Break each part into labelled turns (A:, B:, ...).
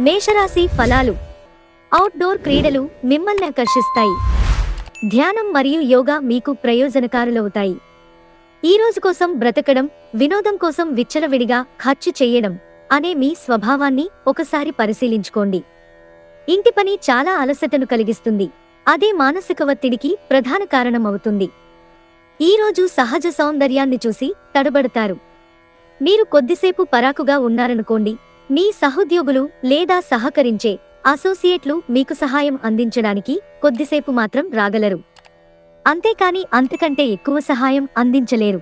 A: మేషరాశి ఫలాలు. అవుట్డోర్ క్రీడలు మిమ్మల్ని ఆకర్షిస్తాయి. ధ్యానం మరియు యోగా మీకు ప్రయోజనకారులవుతాయి. ఈ రోజు కోసం బ్రతకడం, వినోదం కోసం విచ్చలవిడిగా ఖర్చు చేయడం అనే మీ స్వభావాన్ని ఒకసారి పరిశీలించుకోండి. ఇంటి పని చాలా అలసటను కలిగిస్తుంది. అదే మానసిక ఒత్తిడికి ప్రధాన కారణమవుతుంది. ఈ రోజు సహజ సౌందర్యాన్ని చూసి తడబడతారు. మీరు కొద్దిసేపు పరాకుగా ఉన్నారనుకోండి, మీ సహోద్యోగులు లేదా సహకరించే అసోసియేట్లు మీకు సహాయం అందించడానికి కొద్దిసేపు మాత్రం రాగలరు. అంతేకాని అంతకంటే ఎక్కువ సహాయం అందించలేరు.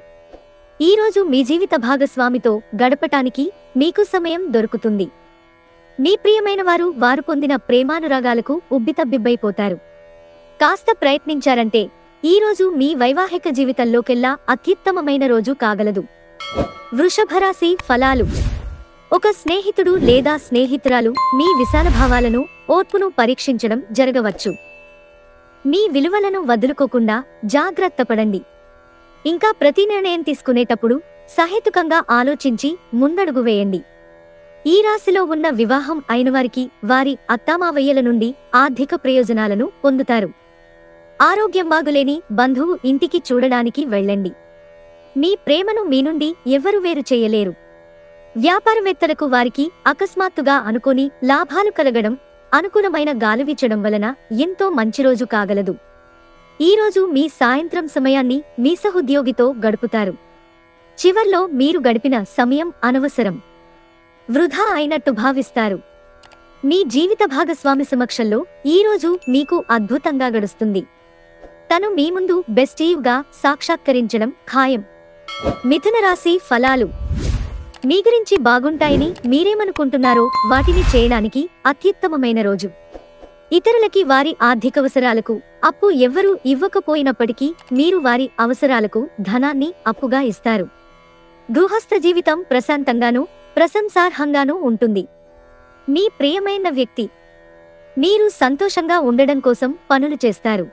A: ఈరోజు మీ జీవిత భాగస్వామితో గడపటానికి మీకు సమయం దొరుకుతుంది. మీ ప్రియమైన వారు పొందిన ప్రేమానురాగాలకు ఉబ్బితబ్బిబ్బైపోతారు. కాస్త ప్రయత్నించారంటే ఈరోజు మీ వైవాహిక జీవితంలోకెల్లా అత్యుత్తమమైన రోజు కాగలదు. వృషభరాశి ఫలాలు. ఒక స్నేహితుడు లేదా స్నేహితురాలు మీ విశాల భావాలను, ఓర్పును పరీక్షించడం జరగవచ్చు. మీ విలువలను వదులుకోకుండా జాగ్రత్తపడండి. ఇంకా ప్రతి నిర్ణయం తీసుకునేటప్పుడు సహేతుకంగా ఆలోచించి ముందడుగు వేయండి. ఈ రాశిలో ఉన్న వివాహం అయినవారికి వారి అత్తామావయ్యల నుండి ఆర్థిక ప్రయోజనాలను పొందుతారు. ఆరోగ్యం బాగులేని బంధువు ఇంటికి చూడడానికి వెళ్ళండి. మీ ప్రేమను మీ నుండి ఎవ్వరూ వేరు చేయలేరు. వ్యాపారవేత్తలకు వారికి అకస్మాత్తుగా అనుకోని లాభాలు కలగడం, అనుకూలమైన గాలి వీచడం వలన ఎంతో మంచి రోజు కాగలదు. ఈరోజు మీ సాయంత్రం సమయాన్ని మీ సహోద్యోగితో గడుపుతారు. చివర్లో మీరు గడిపిన సమయం అనవసరం, వృధా అయినట్టు భావిస్తారు. మీ జీవిత భాగస్వామి సమక్షంలో ఈరోజు మీకు అద్భుతంగా గడుస్తుంది. తను మీ ముందు బెస్టీవ్గా సాక్షాత్కరించడం ఖాయం. మిథున రాశి ఫలాలు. మీ గురించి బాగుంటాయని మీరేమనుకుంటున్నారో వాటిని చేయడానికి అత్యుత్తమమైన రోజు. ఇతరులకి వారి ఆర్థికవసరాలకు అప్పు ఎవ్వరూ ఇవ్వకపోయినప్పటికీ మీరు వారి అవసరాలకు ధనాన్ని అప్పుగా ఇస్తారు. గృహస్థ జీవితం ప్రశాంతంగానూ ప్రశంసార్హంగానూ ఉంటుంది. మీ ప్రియమైన వ్యక్తి మీరు సంతోషంగా ఉండడం కోసం పనులు చేస్తారు.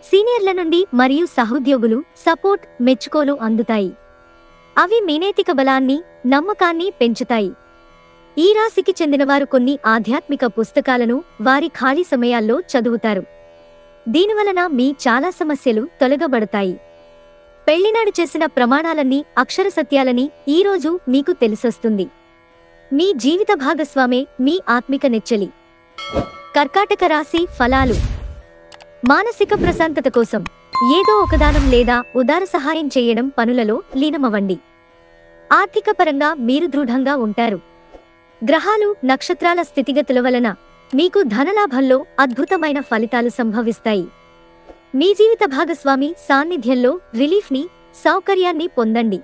A: సీనియర్ల నుండి మరియు సహోద్యోగులు సపోర్ట్, మెచ్చుకోలు అందుతాయి. అవి మీ నైతిక బలాన్ని, నమ్మకాన్ని పెంచుతాయి. ఈ రాశికి చెందినవారు కొన్ని ఆధ్యాత్మిక పుస్తకాలను వారి ఖాళీ సమయాల్లో చదువుతారు. దీనివలన మీ చాలా సమస్యలు తొలగబడతాయి. పెళ్లినాడు చేసిన ప్రమాణాలన్నీ అక్షర సత్యాలని ఈరోజు మీకు తెలిసొస్తుంది. మీ జీవిత భాగస్వామే మీ ఆత్మిక నెచ్చెలి. కర్కాటక రాశి ఫలాలు. మానసిక ప్రశాంతత కోసం ఏదో ఒకదానం లేదా ఉదార సహాయం చేయడం పనులలో లీనమవ్వండి. ఆర్థిక పరంగా మీరు దృఢంగా ఉంటారు. గ్రహాలు, నక్షత్రాల స్థితిగతుల వలన మీకు ధనలాభంలో అద్భుతమైన ఫలితాలు సంభవిస్తాయి. మీ జీవిత భాగస్వామి సాన్నిధ్యంలో రిలీఫ్ని, సౌకర్యాన్ని పొందండి.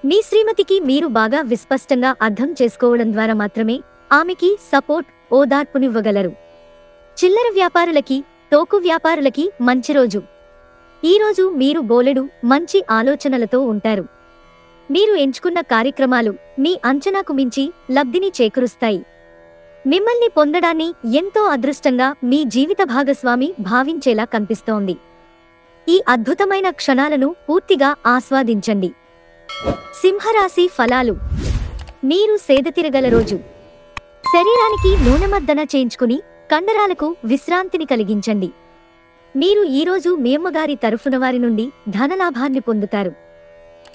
A: మీ శ్రీమతికి మీరు బాగా విస్పష్టంగా అర్థం చేసుకోవడం ద్వారా మాత్రమే ఆమెకి సపోర్ట్, ఓదార్పునివ్వగలరు. చిల్లర వ్యాపారులకి, తోకు వ్యాపారులకి మంచి రోజు. ఈరోజు మీరు బోలెడు మంచి ఆలోచనలతో ఉంటారు. మీరు ఎంచుకున్న కార్యక్రమాలు మీ అంచనాకు మించి లబ్ధిని చేకూరుస్తాయి. మిమ్మల్ని పొందడాన్ని ఎంతో అదృష్టంగా మీ జీవిత భాగస్వామి భావించేలా కనిపిస్తోంది. ఈ అద్భుతమైన క్షణాలను పూర్తిగా ఆస్వాదించండి. సింహరాశి ఫలాలు. మీరు సేదతీరగల రోజు. శరీరానికి నూనెమర్దన చేయించుకుని కండరాలకు విశ్రాంతిని కలిగించండి. మీరు ఈరోజు మీ అమ్మగారి తరఫున వారి నుండి ధనలాభాన్ని పొందుతారు.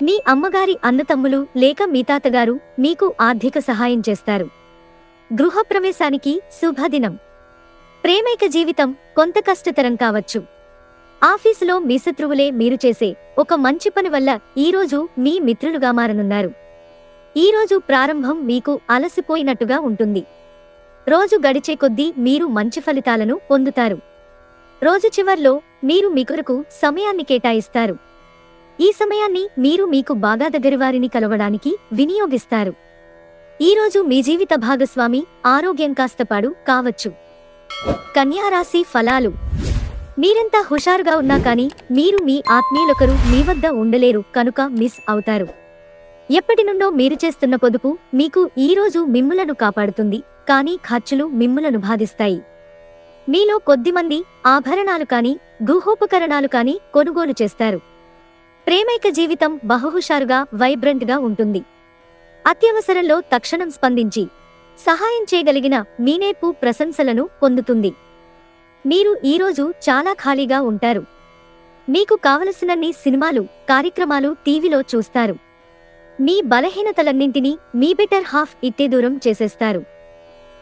A: మీ అమ్మగారి అన్నతమ్ములు లేక మీ తాతగారు మీకు ఆర్థిక సహాయం చేస్తారు. గృహప్రవేశానికి శుభదినం. ప్రేమైక జీవితం కొంత కష్టతరం కావచ్చు. ఆఫీసులో మీ శత్రువులే మీరు చేసే ఒక మంచి పని వల్ల ఈరోజు మీ మిత్రులుగా మారనున్నారు. ఈరోజు ప్రారంభం మీకు అలసిపోయినట్టుగా ఉంటుంది. రోజు గడిచే కొద్దీ మీరు మంచి ఫలితాలను పొందుతారు. రోజు చివర్లో మీరు మీ కొరకు సమయాన్ని కేటాయిస్తారు. ఈ సమయాన్ని మీరు మీకు బాగా దగ్గరవారిని కలవడానికి వినియోగిస్తారు. ఈరోజు మీ జీవిత భాగస్వామి ఆరోగ్యం కాస్తపాడు కావచ్చు. కన్యారాశి ఫలాలు. మీరెంత హుషారుగా ఉన్నా కానీ మీరు మీ ఆత్మీయులొకరు మీ వద్ద ఉండలేరు కనుక మిస్ అవుతారు. ఎప్పటి నుండో మీరు చేస్తున్న పొదుపు మీకు ఈరోజు మిమ్ములను కాపాడుతుంది, కానీ ఖర్చులు మిమ్ములను బాధిస్తాయి. మీలో కొద్దిమంది ఆభరణాలు కాని, గృహోపకరణాలు కాని కొనుగోలు చేస్తారు. ప్రేమైక జీవితం బహుహుషారుగా, వైబ్రెంట్గా ఉంటుంది. అత్యవసరంలో తక్షణం స్పందించి సహాయం చేయగలిగిన మీ నేర్పు ప్రశంసలను పొందుతుంది. మీరు ఈరోజు చాలా ఖాళీగా ఉంటారు. మీకు కావలసినన్ని సినిమాలు, కార్యక్రమాలు టీవీలో చూస్తారు. మీ బలహీనతలన్నింటినీ మీ బెటర్ హాఫ్ ఇట్టే దూరం చేసేస్తారు.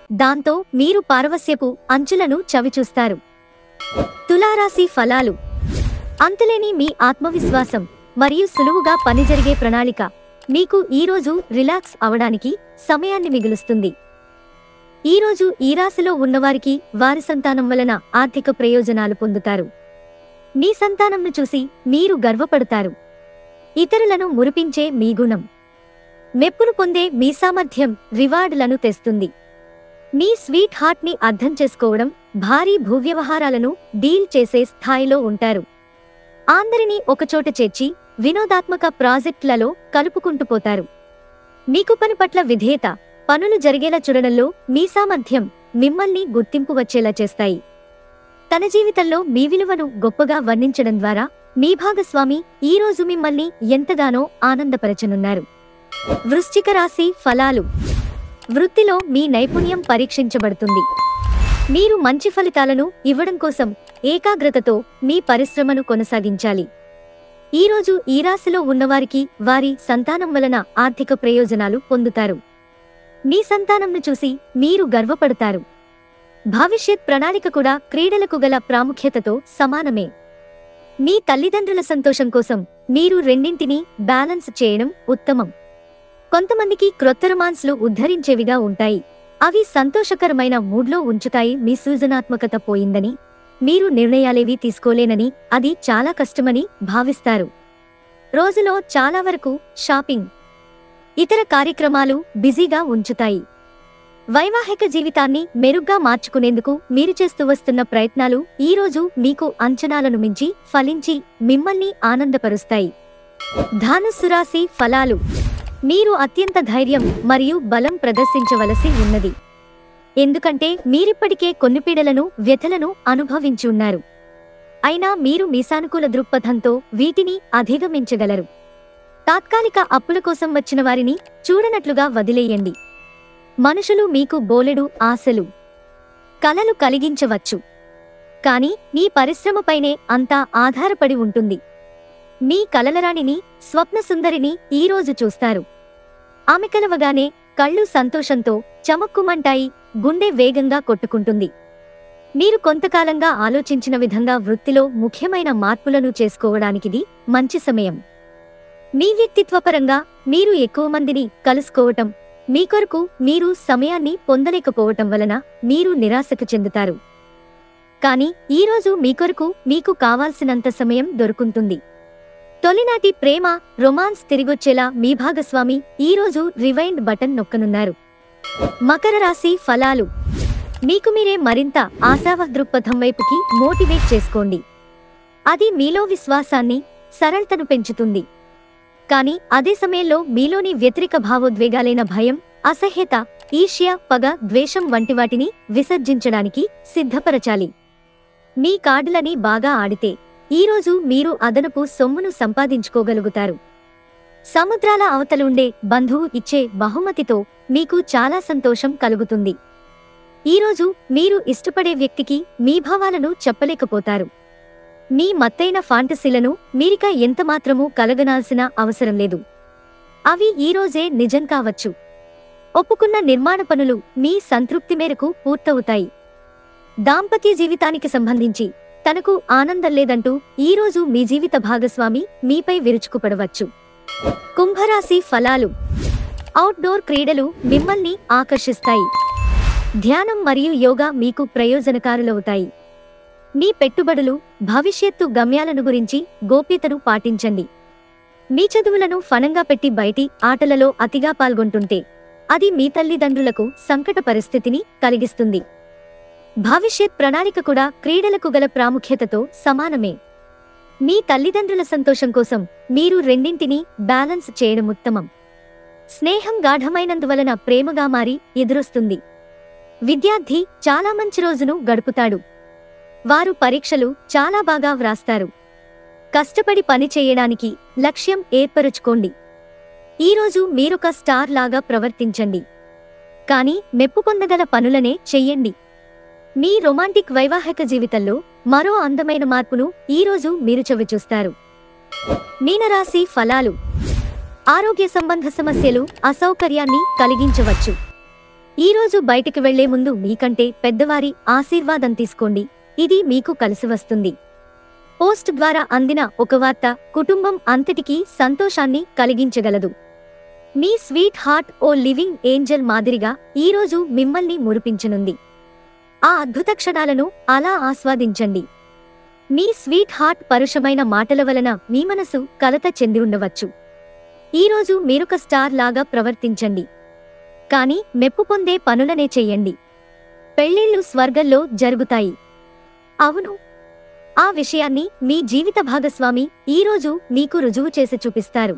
A: దాంతో మీరు పారవస్యపు అంచులను చవిచూస్తారు. తులారాశి ఫలాలు. అంతులేని మీ ఆత్మవిశ్వాసం మరియు సులువుగా పని జరిగే ప్రణాళిక మీకు ఈరోజు రిలాక్స్ అవడానికి సమయాన్ని మిగులుస్తుంది. ఈరోజు ఈ రాశిలో ఉన్నవారికి వారి సంతానం వలన ఆర్థిక ప్రయోజనాలు పొందుతారు. మీ సంతానంను చూసి మీరు గర్వపడతారు. ఇతరులను మురిపించే మీ గుణం, మెప్పును పొందే మీ సామర్థ్యం రివార్డులను తెస్తుంది. మీ స్వీట్ హార్ట్ని అర్థం చేసుకోవడం, భారీ భూవ్యవహారాలను డీల్ చేసే స్థాయిలో ఉంటారు. అందరినీ ఒకచోట చేర్చి వినోదాత్మక ప్రాజెక్టులలో కలుపుకుంటూ పోతారు. మీకు పని పట్ల విధేయత, పనులు జరిగేలా చూడడంలో మీ సామర్థ్యం మిమ్మల్ని గుర్తింపు వచ్చేలా చేస్తాయి. తన జీవితంలో మీ విలువను గొప్పగా వర్ణించడం ద్వారా మీ భాగస్వామి ఈరోజు మిమ్మల్ని ఎంతగానో ఆనందపరచనున్నారు. వృశ్చిక రాశి ఫలాలు. వృత్తిలో మీ నైపుణ్యం పరీక్షించబడుతుంది. మీరు మంచి ఫలితాలను ఇవ్వడం కోసం ఏకాగ్రతతో మీ పరిశ్రమను కొనసాగించాలి. ఈరోజు ఈ రాశిలో ఉన్నవారికి వారి సంతానం వలన ఆర్థిక ప్రయోజనాలు పొందుతారు. మీ సంతానంను చూసి మీరు గర్వపడతారు. భవిష్యత్ ప్రణాళిక కూడా క్రీడలకు గల ప్రాముఖ్యతతో సమానమే. మీ తల్లిదండ్రుల సంతోషం కోసం మీరు రెండింటినీ బ్యాలెన్స్ చేయడం ఉత్తమం. కొంతమందికి క్రొత్త రొమాన్స్లు ఉద్ధరించేవిగా ఉంటాయి. అవి సంతోషకరమైన మూడ్లో ఉంచుతాయి. మీ సృజనాత్మకత పోయిందని, మీరు నిర్ణయాలేవీ తీసుకోలేనని, అది చాలా కష్టమని భావిస్తారు. రోజులో చాలా వరకు షాపింగ్, ఇతర కార్యక్రమాలు బిజీగా ఉంచుతాయి. వైవాహిక జీవితాన్ని మెరుగ్గా మార్చుకునేందుకు మీరు చేస్తూ వస్తున్న ప్రయత్నాలు ఈరోజు మీకు అంచనాలను మించి ఫలించి మిమ్మల్ని ఆనందపరుస్తాయి. ధనుస్సు రాశి ఫలాలు. మీరు అత్యంత ధైర్యం మరియు బలం ప్రదర్శించవలసి ఉన్నది. ఎందుకంటే మీరిప్పటికే కొన్ని పీడలను, వ్యథలను అనుభవించి ఉన్నారు. అయినా మీరు మీ సానుకూల దృక్పథంతో వీటిని అధిగమించగలరు. తాత్కాలిక అప్పుల కోసం వచ్చిన వారిని చూడనట్లుగా వదిలేయండి. మనుషులు మీకు బోలెడు ఆశలు, కలలు కలిగించవచ్చు. కాని మీ పరిశ్రమపైనే అంతా ఆధారపడి ఉంటుంది. మీ కలలరాణిని, స్వప్న సుందరిని ఈరోజు చూస్తారు. ఆమె కలవగానే కళ్ళు సంతోషంతో చమక్కుమంటాయి, గుండె వేగంగా కొట్టుకుంటుంది. మీరు కొంతకాలంగా ఆలోచించిన విధంగా వృత్తిలో ముఖ్యమైన మార్పులను చేసుకోవడానికిది మంచి సమయం. మీ వ్యక్తిత్వపరంగా మీరు ఎక్కువ మందిని కలుసుకోవటం, మీ కొరకు మీరు సమయాన్ని పొందలేకపోవటం వలన మీరు నిరాశకు చెందుతారు. కాని ఈరోజు మీ కొరకు మీకు కావాల్సినంత సమయం దొరుకుతుంది. తొలినాటి ప్రేమ, రొమాన్స్ తిరిగొచ్చేలా మీ భాగస్వామి ఈరోజు రివైండ్ బటన్ నొక్కనున్నారు. మకర రాశి ఫలాలు. మీకు మీరే మరింత ఆశావహ దృక్పథం వైపుకి మోటివేట్ చేసుకోండి. అది మీలో విశ్వాసాన్ని, సరళతను పెంచుతుంది. కాని అదే సమయంలో మీలోని వ్యతిరేక భావోద్వేగాలైన భయం, అసహ్యత, ఈర్ష్య, పగ, ద్వేషం వంటి వాటిని విసర్జించడానికి సిద్ధపరచాలి. మీ కార్డులని బాగా ఆడితే ఈరోజు మీరు అదనపు సొమ్మును సంపాదించుకోగలుగుతారు. సముద్రాల అవతలుండే బంధువు ఇచ్చే బహుమతితో మీకు చాలా సంతోషం కలుగుతుంది. ఈరోజు మీరు ఇష్టపడే వ్యక్తికి మీ భావాలను చెప్పలేకపోతారు. మీ మత్తైన ఫాంటసీలను మీరిక ఎంతమాత్రమూ కలగనాల్సిన అవసరం లేదు. అవి ఈరోజే నిజం కావచ్చు. ఒప్పుకున్న నిర్మాణ పనులు మీ సంతృప్తి మేరకు పూర్తవుతాయి. దాంపత్య జీవితానికి సంబంధించి తనకు ఆనందం లేదంటూ ఈరోజు మీ జీవిత భాగస్వామి మీపై విరుచుకుపడవచ్చు. కుంభరాశి ఫలాలు. అవుట్డోర్ క్రీడలు మిమ్మల్ని ఆకర్షిస్తాయి. ధ్యానం మరియు యోగా మీకు ప్రయోజనకారులవుతాయి. మీ పెట్టుబడులు, భవిష్యత్తు గమ్యాలను గురించి గోప్యతను పాటించండి. మీ చదువులను ఫనంగా పెట్టి బయటి ఆటలలో అతిగా పాల్గొంటుంటే అది మీ తల్లిదండ్రులకు సంకట పరిస్థితిని కలిగిస్తుంది. భవిష్యత్ ప్రణాళిక కూడా క్రీడలకు గల ప్రాముఖ్యతతో సమానమే. మీ తల్లిదండ్రుల సంతోషం కోసం మీరు రెండింటినీ బ్యాలెన్స్ చేయడం ఉత్తమం. స్నేహం గాఢమైనందువలన ప్రేమగా మారి ఎదురొస్తుంది. విద్యార్థి చాలా మంచి రోజును గడుపుతాడు. వారు పరీక్షలు చాలా బాగా వ్రాస్తారు. కష్టపడి పని చేయడానికి లక్ష్యం ఏర్పరుచుకోండి. ఈరోజు మీరొక స్టార్ లాగా ప్రవర్తించండి. కానీ మెప్పు పొందగల పనులనే చెయ్యండి. మీ రొమాంటిక్ వైవాహిక జీవితంలో మరో అందమైన మార్పును ఈరోజు మీరు చవిచూస్తారు. మీనరాశి ఫలాలు. ఆరోగ్య సంబంధ సమస్యలు అసౌకర్యాన్ని కలిగించవచ్చు. ఈరోజు బయటికి వెళ్లే ముందు మీకంటే పెద్దవారి ఆశీర్వాదం తీసుకోండి, ఇది మీకు కలిసి వస్తుంది. పోస్ట్ ద్వారా అందిన ఒక వార్త కుటుంబం అంతటికీ సంతోషాన్ని కలిగించగలదు. మీ స్వీట్ హార్ట్ ఓ లివింగ్ ఏంజెల్ మాదిరిగా ఈరోజు మిమ్మల్ని మురిపించనుంది. ఆ అద్భుత క్షణాలను అలా ఆస్వాదించండి. మీ స్వీట్ హార్ట్ పరుషమైన మాటల వలన మీ మనసు కలత చెంది ఉండవచ్చు. ఈరోజు మీరొక స్టార్ లాగా ప్రవర్తించండి, కానీ మెప్పు పొందే పనులనే చెయ్యండి. పెళ్ళిళ్ళు స్వర్గంలో జరుగుతాయి. అవును, ఆ విషయాన్ని మీ జీవిత భాగస్వామి ఈరోజు మీకు రుజువు చేసి చూపిస్తారు.